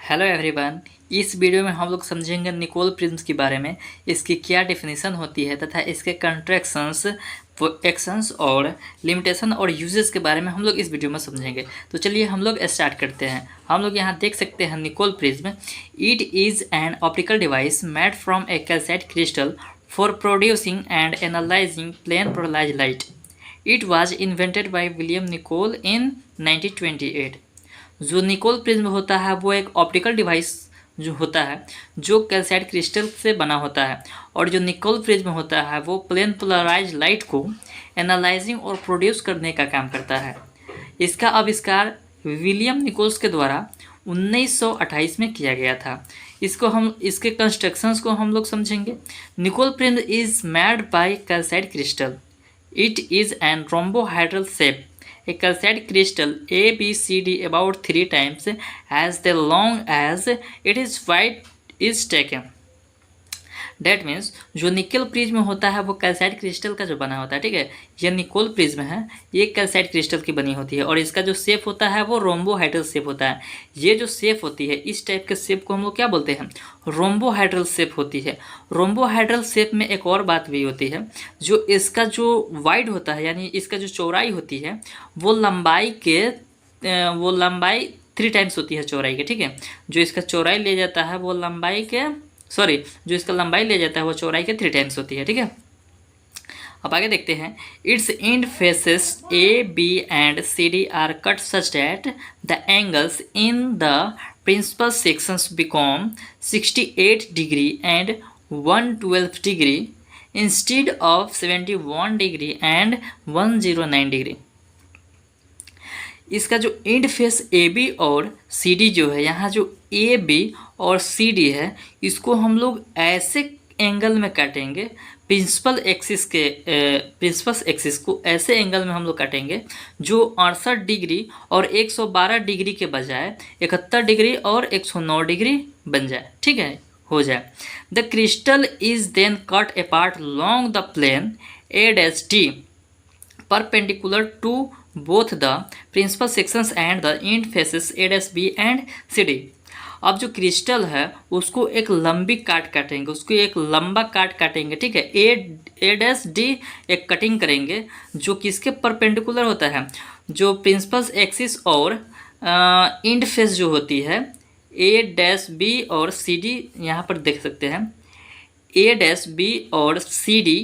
Hello everyone. इस video में हम लोग समझेंगे निकोल प्रिज्म के बारे में, इसकी क्या डेफिनेशन होती है तथा इसके कंट्रैक्शंस, एक्शंस और लिमिटेशन और यूजेस के बारे में हम लोग इस वीडियो में समझेंगे। तो चलिए हम लोग स्टार्ट करते हैं। हम लोग यहाँ देख सकते हैं Nicol prism. It is an optical device made from a calcite crystal for producing and analysing plane polarised light. It was invented by William Nicol in 1928। जो निकोल प्रिज्म होता है वो एक ऑप्टिकल डिवाइस जो होता है जो कैल्साइट क्रिस्टल से बना होता है, और जो निकोल प्रिज्म होता है वो प्लेन पोलराइज्ड लाइट को एनालाइजिंग और प्रोड्यूस करने का काम करता है। इसका आविष्कार विलियम निकोल्स के द्वारा 1928 में किया गया था। इसके कंस्ट्रक्शंस को हम लोग समझेंगे। Nicol prism is made by calcite crystal. It is an rhombohedral shape. A calcite crystal ABCD about 3 times as long as it is wide is taken. That means जो निकोल प्रिज्म होता है वो calcite crystal का जो बना होता है, ठीक है। ये निकोल प्रिज्म है, ये कैल्साइट क्रिस्टल की बनी होती है और इसका जो शेप होता है वो रोम्बोहाइड्रल शेप होता है। ये जो शेप होती है इस टाइप के शेप को हम लोग क्या बोलते हैं, रोम्बोहाइड्रल शेप होती है। रोम्बोहाइड्रल शेप में एक और बात भी होती है, जो इसका जो वाइड होता है यानी इसका जो चौड़ाई होती है वो लंबाई 3 टाइम्स होती है चौड़ाई के, ठीक है। जो इसका चौड़ाई ले जाता है वो लंबाई के जो इसका लंबाई ले जाता है वो चौड़ाई के 3 टाइम्स होती है, ठीक है। अब आगे देखते हैं। Its end faces A B and C D are cut such that the angles in the principal sections become 68 degree and 112 degree instead of 71 degree and 109 degree. इसका जो एंड फेस ए बी और C D जो है, यहाँ जो A B और C D है इसको हम लोग ऐसे एंगल में काटेंगे, प्रिंसिपल एक्सिस को ऐसे एंगल में हम लोग काटेंगे जो 68 डिग्री और 112 डिग्री के बजाय 71 डिग्री और 109 डिग्री बन जाए, ठीक है, हो जाए। The crystal is then cut apart long the plane A dash D perpendicular to both the principal sections and the end faces A dash B and C D. अब जो क्रिस्टल है उसको एक लंबी काटेंगे, उसको एक लंबा काटेंगे, ठीक है। ए डैश डी एक कटिंग करेंगे जो किसके परपेंडिकुलर होता है, जो प्रिंसिपल एक्सिस और एंड फेस जो होती है ए डैश बी और सी डी, यहाँ पर देख सकते हैं ए डैश बी और सी डी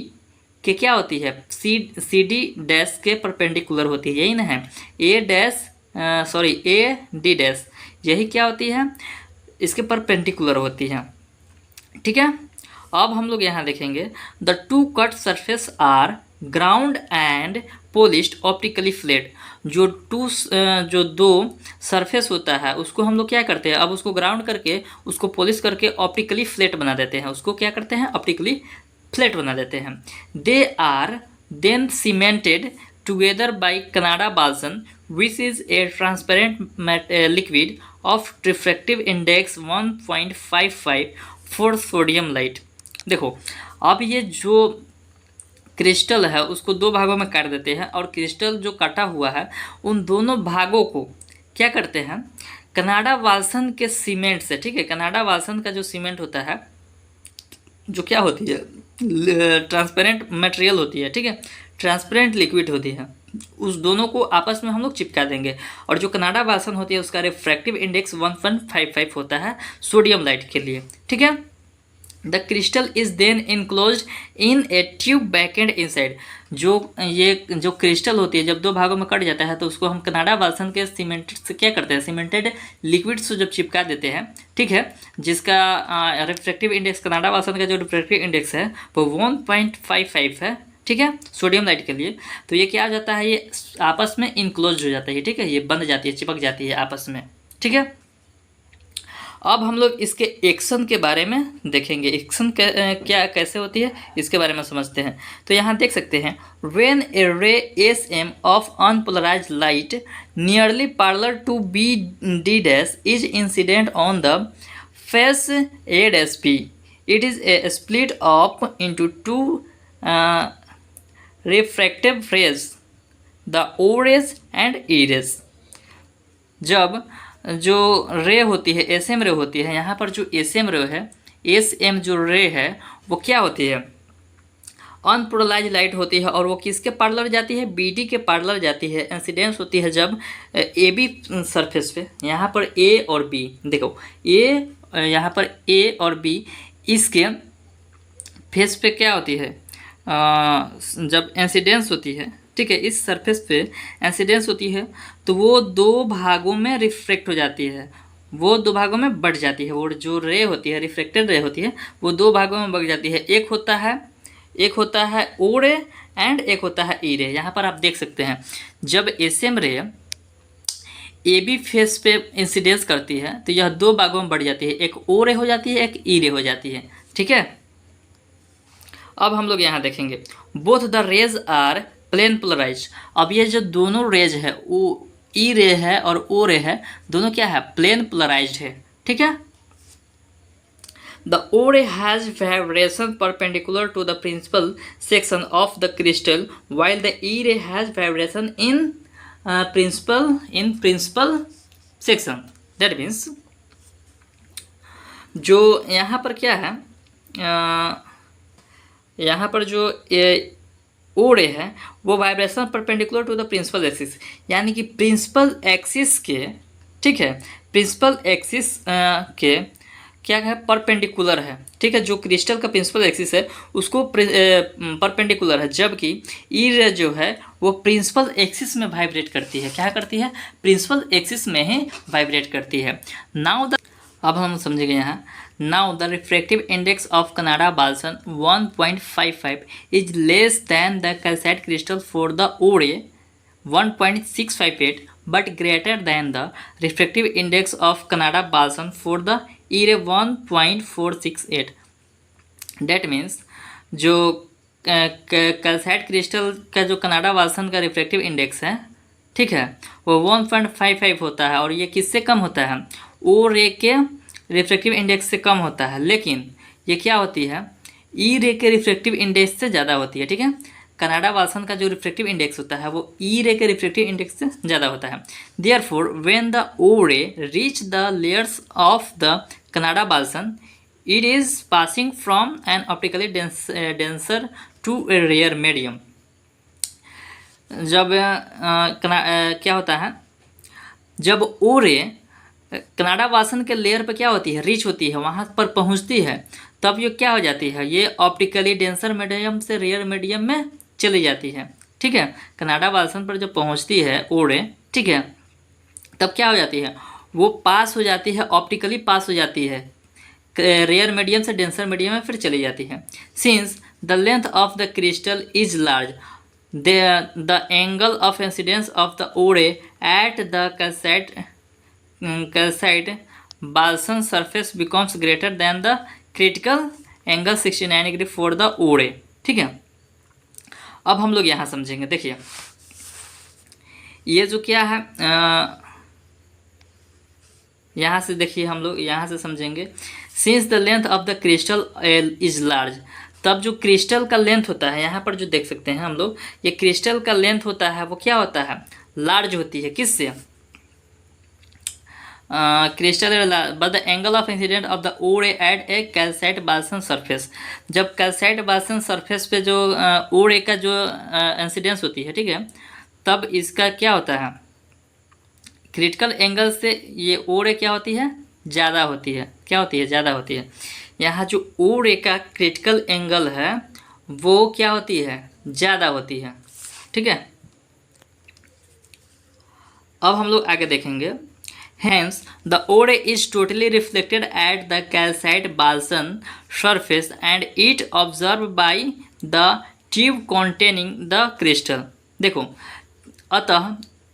के क्या होती है, सी डी डैश के परपेंडिकुलर होती है, यही ना है। ए डी डैश यही क्या होती है, इसके परपेंडिकुलर होती है, ठीक है। अब हम लोग यहाँ देखेंगे the two cut surface are ground and polished optically flat. जो दो सरफेस होता है उसको हम लोग क्या करते हैं, अब उसको ग्राउंड करके उसको पॉलिश करके ऑप्टिकली फ्लैट बना देते हैं, उसको क्या करते हैं, ऑप्टिकली फ्लैट बना देते हैं। They are then cemented together by Canada balsam which is a transparent liquid of refractive index 1.55 for sodium light। देखो अब ये जो क्रिस्टल है उसको 2 भागों में काट देते हैं और क्रिस्टल जो कटा हुआ है उन दोनों भागों को क्या करते हैं, कनाडा वाल्सन के सीमेंट से, ठीक है। कनाडा वाल्सन का जो सीमेंट होता है जो क्या होती है, ट्रांसपेरेंट मटेरियल होती है, ठीक है, ट्रांसपेरेंट लिक्विड होती है, उस दोनों को आपस में हम लोग चिपका देंगे। और जो कनाडा वाल्सन होती है उसका रिफ्रैक्टिव इंडेक्स 1.55 होता है सोडियम लाइट के लिए, ठीक है। The crystal is then enclosed in a tube back and inside. जो क्रिस्टल होती है जब 2 भागों में कट जाता है तो उसको हम कनाडा वाल्सन के सीमेंट से क्या करते हैं, सीमेंटेड लिक्विड से जब चिपका देते हैं, ठीक है, जिसका रिफ्रैक्टिव इंडेक्स, कनाडा वाल्सन का जो रिफ्रैक्टिव इंडेक्स है वो 1.55 है, ठीक है, सोडियम लाइट के लिए। तो ये क्या आ जाता है, ये आपस में इनक्लोज हो जाता है, ठीक है, ये बंध जाती है, चिपक जाती है आपस में, ठीक है। अब हम लोग इसके एक्शन के बारे में देखेंगे, एक्शन क्या कैसे होती है इसके बारे में समझते हैं। तो यहाँ देख सकते हैं when a ray S M of unpolarised light nearly parallel to B D dash is incident on the face A dash B, it is a split of into 2 refractive rays, the O rays and E rays। जब जो रे होती है, S M रे होती है, यहाँ पर जो एस एम रे है, एस एम जो रे है वो क्या होती है, अनपोलराइज लाइट होती है और वो किसके पैरेलल जाती है, बी डी के पैरेलल जाती है। इंसिडेंस होती है जब ए बी सरफेस पे, यहाँ पर ए और बी, देखो ए, यहाँ पर ए और बी इसके फेस पे क्या होती है, जब इंसिडेंस होती है, ठीक है, इस सरफेस पे इंसिडेंस होती है तो वो दो भागों में रिफ्रेक्ट हो जाती है, वो दो भागों में बढ़ जाती है। वो जो रे होती है, रिफ्लेक्टेड रे होती है, वो दो भागों में बढ़ जाती है। एक होता है ओ रे एंड एक होता है ई रे। यहाँ पर आप देख सकते हैं जब एस एम रे ए बी फेस पे इंसिडेंस करती है तो यह दो भागों में बढ़ जाती है, एक ओ रे हो जाती है, एक ई रे हो जाती है, ठीक है। अब हम लोग यहाँ देखेंगे both the rays are plane polarise. अब ये जो दोनों रेज है, वो ई रे है और ओ रे है, दोनों क्या है, प्लेन पोलराइज्ड है, ठीक है। The O ray has vibration perpendicular to the principal section of the crystal, while the E ray has vibration in principal section. That means जो यहाँ पर क्या है, यहाँ पर जो ओ रे है वो vibration perpendicular to the principal axis, यानी कि प्रिंसिपल एक्सिस के, ठीक है, प्रिंसिपल एक्सिस के क्या है, परपेंडिकुलर है, ठीक है। जो क्रिस्टल का प्रिंसिपल एक्सिस है उसको परपेंडिकुलर है, जबकि ई रे जो है वो प्रिंसिपल एक्सिस में वाइब्रेट करती है। क्या करती है, प्रिंसिपल एक्सिस में ही वाइब्रेट करती है। नाउ द, अब हम समझेंगे यहाँ, now the refractive index of Canada balsam 1.55 is less than the calcite crystal for the O ray 1.658, but greater than the refractive index of Canada balsan for the E ray 1.468. That means जो calcite crystal का जो Canada बाल्सन का refractive index है, ठीक है, वो 1.55 होता है और ये किससे कम होता है, ओ रे के रिफ्रैक्टिव इंडेक्स से कम होता है, लेकिन ये क्या होती है, ई रे के रिफ्रैक्टिव इंडेक्स से ज़्यादा होती है, ठीक है। कनाडा बाल्सन का जो रिफ्रैक्टिव इंडेक्स होता है वो ई रे के रिफ्रैक्टिव इंडेक्स से ज़्यादा होता है। Therefore when the O ray reach the layers of the Canada balsam it is passing from an optically denser to a rare medium. जब क्या होता है, जब ओ रे कनाडा बाल्सन के लेयर पर क्या होती है, रीच होती है, वहाँ पर पहुँचती है, तब ये क्या हो जाती है, ये ऑप्टिकली डेंसर मीडियम से रेयर मीडियम में चली जाती है, ठीक है। कनाडा बाल्सन पर जब पहुंचती है ओ रे, ठीक है, तब क्या हो जाती है, वो पास हो जाती है, ऑप्टिकली पास हो जाती है, रेयर मीडियम से डेंसर मीडियम में फिर चली जाती है। Since the length of the crystal is large the angle of incidence of the O ray at the calcite balsam surface becomes greater than the critical angle 69 degree for the O ray, ठीक है। अब हम लोग यहाँ समझेंगे, देखिए ये जो क्या है, यहाँ से देखिए हम लोग यहाँ से समझेंगे, since the length of the crystal is large, तब जो क्रिस्टल का लेंथ होता है, यहाँ पर जो देख सकते हैं हम लोग, ये क्रिस्टल का लेंथ होता है वो क्या होता है, लार्ज होती है, किससे, crystal but the angle of incident of the O ray at a calcite balsam surface. जब कैल्साइट बाल्सन सरफेस पे जो ओ रे का जो इंसिडेंस होती है, ठीक है, तब इसका क्या होता है, क्रिटिकल एंगल से ये ओ रे क्या होती है, ज़्यादा होती है, क्या होती है, ज़्यादा होती है। यहाँ जो ओ रे का क्रिटिकल एंगल है वो क्या होती है, ज़्यादा होती है, ठीक है। अब हम लोग आगे देखेंगे, hence the O ray is totally reflected at the calcite balsan surface and it observed by the tube containing the crystal। देखो, अतः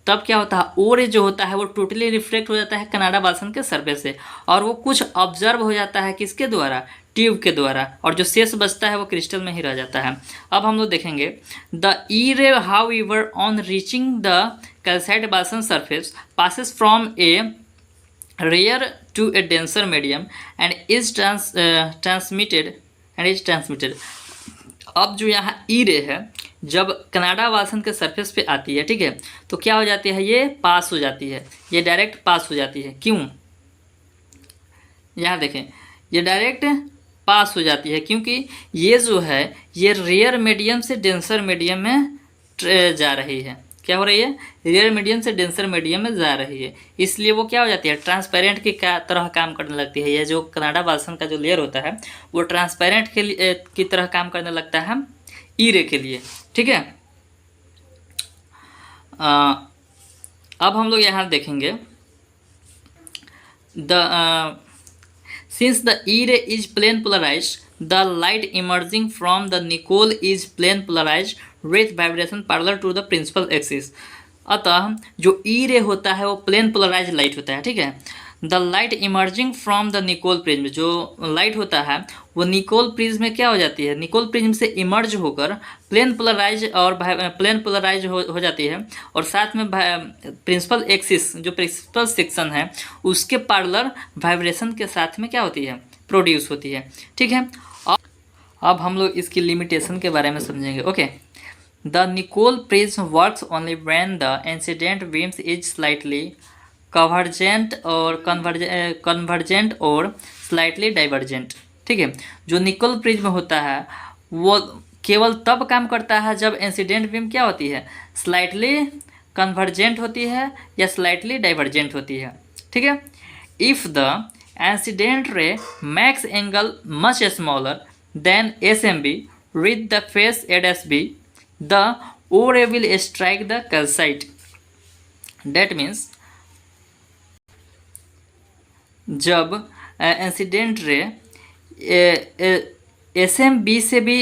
तब क्या होता है, ओ रे जो होता है वो टोटली रिफ्लेक्ट हो जाता है कनाडा बाल्सन के सरफेस से, और वो कुछ ऑब्जर्व हो जाता है किसके द्वारा, ट्यूब के द्वारा, और जो शेष बचता है वो क्रिस्टल में ही रह जाता है। अब हम लोग देखेंगे, the E ray however on reaching the calcite balsam surface passes from a rare to a denser medium and is transmitted अब जो यहाँ ई रे है, जब कनाडा वासन के सरफेस पे आती है, ठीक है, तो क्या हो जाती है, ये पास हो जाती है, ये डायरेक्ट पास हो जाती है। क्यों? यहाँ देखें, ये डायरेक्ट पास हो जाती है क्योंकि ये जो है ये रेयर मीडियम से डेंसर मीडियम में जा रही है। क्या हो रही है? रेयर मीडियम से डेंसर मीडियम में जा रही है, इसलिए वो क्या हो जाती है, ट्रांसपेरेंट की तरह काम करने लगती है। ये जो कनाडा बासन का जो लेयर होता है वो ट्रांसपेरेंट के लिए की तरह काम करने लगता है ई रे के लिए, ठीक है। अब हम लोग यहाँ देखेंगे the since the E ray is plane polarized, the light emerging from the Nicole is plane polarized with vibration parallel to the principal axis। अतः जो E ray होता है वो प्लेन पोलराइज लाइट होता है, ठीक है। The light emerging from the Nicol prism, जो लाइट होता है वो निकोल प्रिज्म में क्या हो जाती है, निकोल प्रिज्म से इमर्ज होकर प्लेन पोलराइज और प्लेन पोलराइज हो जाती है, और साथ में प्रिंसिपल एक्सिस जो प्रिंसिपल सेक्शन है उसके पैरेलल वाइब्रेशन के साथ में क्या होती है, प्रोड्यूस होती है, ठीक है। अब हम लोग इसकी लिमिटेशन के बारे में समझेंगे। Okay, the Nicol prism works only when the incident beams is slightly convergent और स्लाइटली डाइवर्जेंट, ठीक है। जो निकोल प्रिज्म होता है वो केवल तब काम करता है जब इंसिडेंट बीम क्या होती है, स्लाइटली कन्वर्जेंट होती है या स्लाइटली डाइवर्जेंट होती है, ठीक है। If the incident ray max angle much smaller than SMB with the face ASB, the O ray will strike the calcite। That means जब इंसिडेंट रे SMB से भी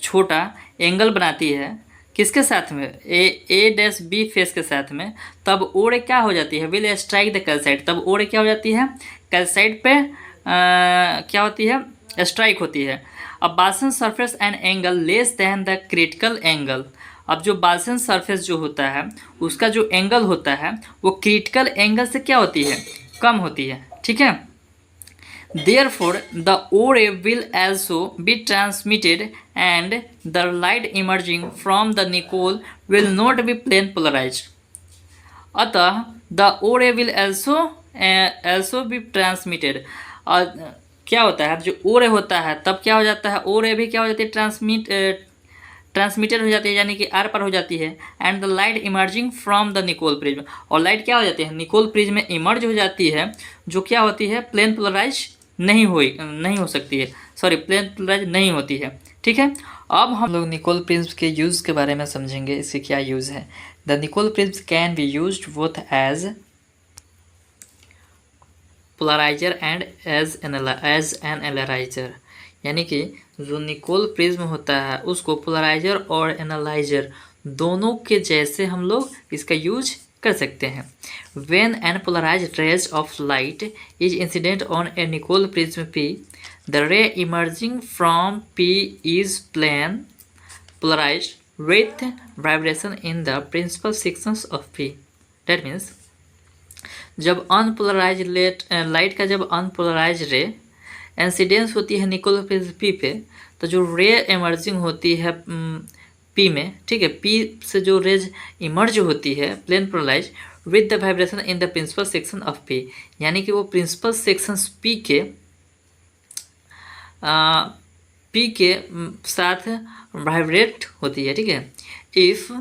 छोटा एंगल बनाती है, किसके साथ में, A-B फेस के साथ में, तब ओ रे क्या हो जाती है, विल स्ट्राइक द कैल्साइट। तब ओ रे क्या हो जाती है, कैल्साइट पे क्या होती है, स्ट्राइक होती है। अब बासन surface and angle less than the critical angle. अब जो बासन सरफेस जो होता है उसका जो एंगल होता है वो क्रिटिकल एंगल से क्या होती है, कम होती है, ठीक है। Therefore, the O ray will also be transmitted and the light emerging from the Nicole will not be plane polarized। अतः the O ray will also be transmitted। और क्या होता है, जो O ray होता है तब क्या हो जाता है, O ray भी क्या हो जाती है, ट्रांसमिटेड हो जाती है, यानी कि आर पर हो जाती है। And the light emerging from the Nicol prism, और लाइट क्या हो जाती है, निकोल प्रिज्म में इमर्ज हो जाती है, जो क्या होती है, प्लेन पोलराइज नहीं हो सकती है, सॉरी प्लेन पोलराइज नहीं होती है, ठीक है। अब हम लोग निकोल प्रिज्म के यूज़ के बारे में समझेंगे, इसके क्या यूज़ है। The Nicol prism can be used both as polariser and as an analyser, यानी कि जो निकोल प्रिज्म होता है उसको पोलराइजर और एनालाइजर दोनों के जैसे हम लोग इसका यूज कर सकते हैं। When an polarised rays of light is incident on a Nicol prism P, the ray emerging from P is plane polarised with vibration in the principal sections of P। That means जब unpolarise light का जब unpolarise रे incidence होती है Nicol prism P पे, तो जो रे इमर्जिंग होती है P में, ठीक है, P से जो रेज इमर्ज होती है plane polarise with the vibration in the principal section of P, यानी कि वो प्रिंसिपल सेक्शंस P के साथ वाइब्रेट होती है, ठीक है। इफ़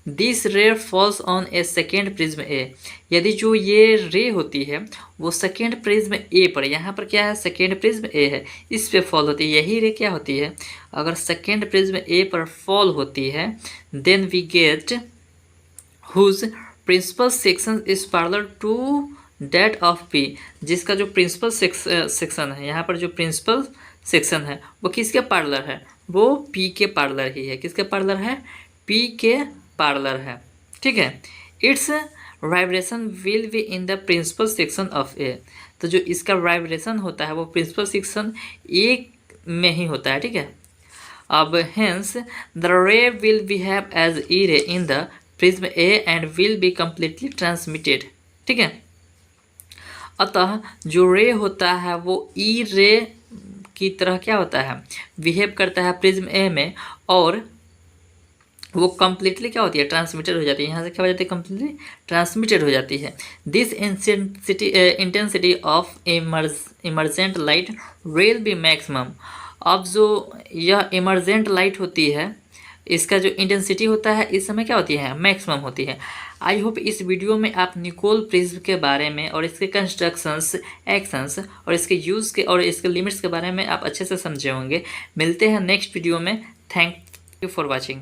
दिस रे falls on A second prism A, यदि जो ये रे होती है वो सेकेंड प्रिज्म A पर, यहाँ पर क्या है, सेकेंड प्रिज्म A है, इस पे फॉल होती है, यही रे क्या होती है, अगर सेकेंड प्रिज्म A पर फॉल होती है, then we get whose principal section is parallel to that of P, जिसका जो प्रिंसिपल सेक्शन है, यहाँ पर जो प्रिंसिपल सेक्शन है वो किसके पैरेलल है, वो P के पैरेलल ही है। किसके पैरेलल है, P के पैरेलल है, ठीक है। Its vibration will be in the principal section of A, तो जो इसका वाइब्रेशन होता है वो प्रिंसिपल सेक्शन A में ही होता है, ठीक है। अब hence the ray will behave as E ray in the prism A and will be completely transmitted, ठीक है। अतः जो रे होता है वो ई रे की तरह क्या होता है, बिहेव करता है प्रिज्म ए में, और वो कम्प्लीटली क्या होती है, ट्रांसमिटेड हो जाती है। यहाँ से क्या हो जाती है, कम्प्लीटली ट्रांसमिटेड हो जाती है। This intensity of emergent light will be maximum. अब जो यह इमर्जेंट लाइट होती है, इसका जो इंटेंसिटी होता है इस समय क्या होती है, मैक्सिमम होती है। आई होप इस वीडियो में आप निकोल प्रिज्म के बारे में और इसके कंस्ट्रक्शंस, एक्शंस और इसके यूज़ के और इसके लिमिट्स के बारे में आप अच्छे से समझे होंगे। मिलते हैं नेक्स्ट वीडियो में। Thank you for watching.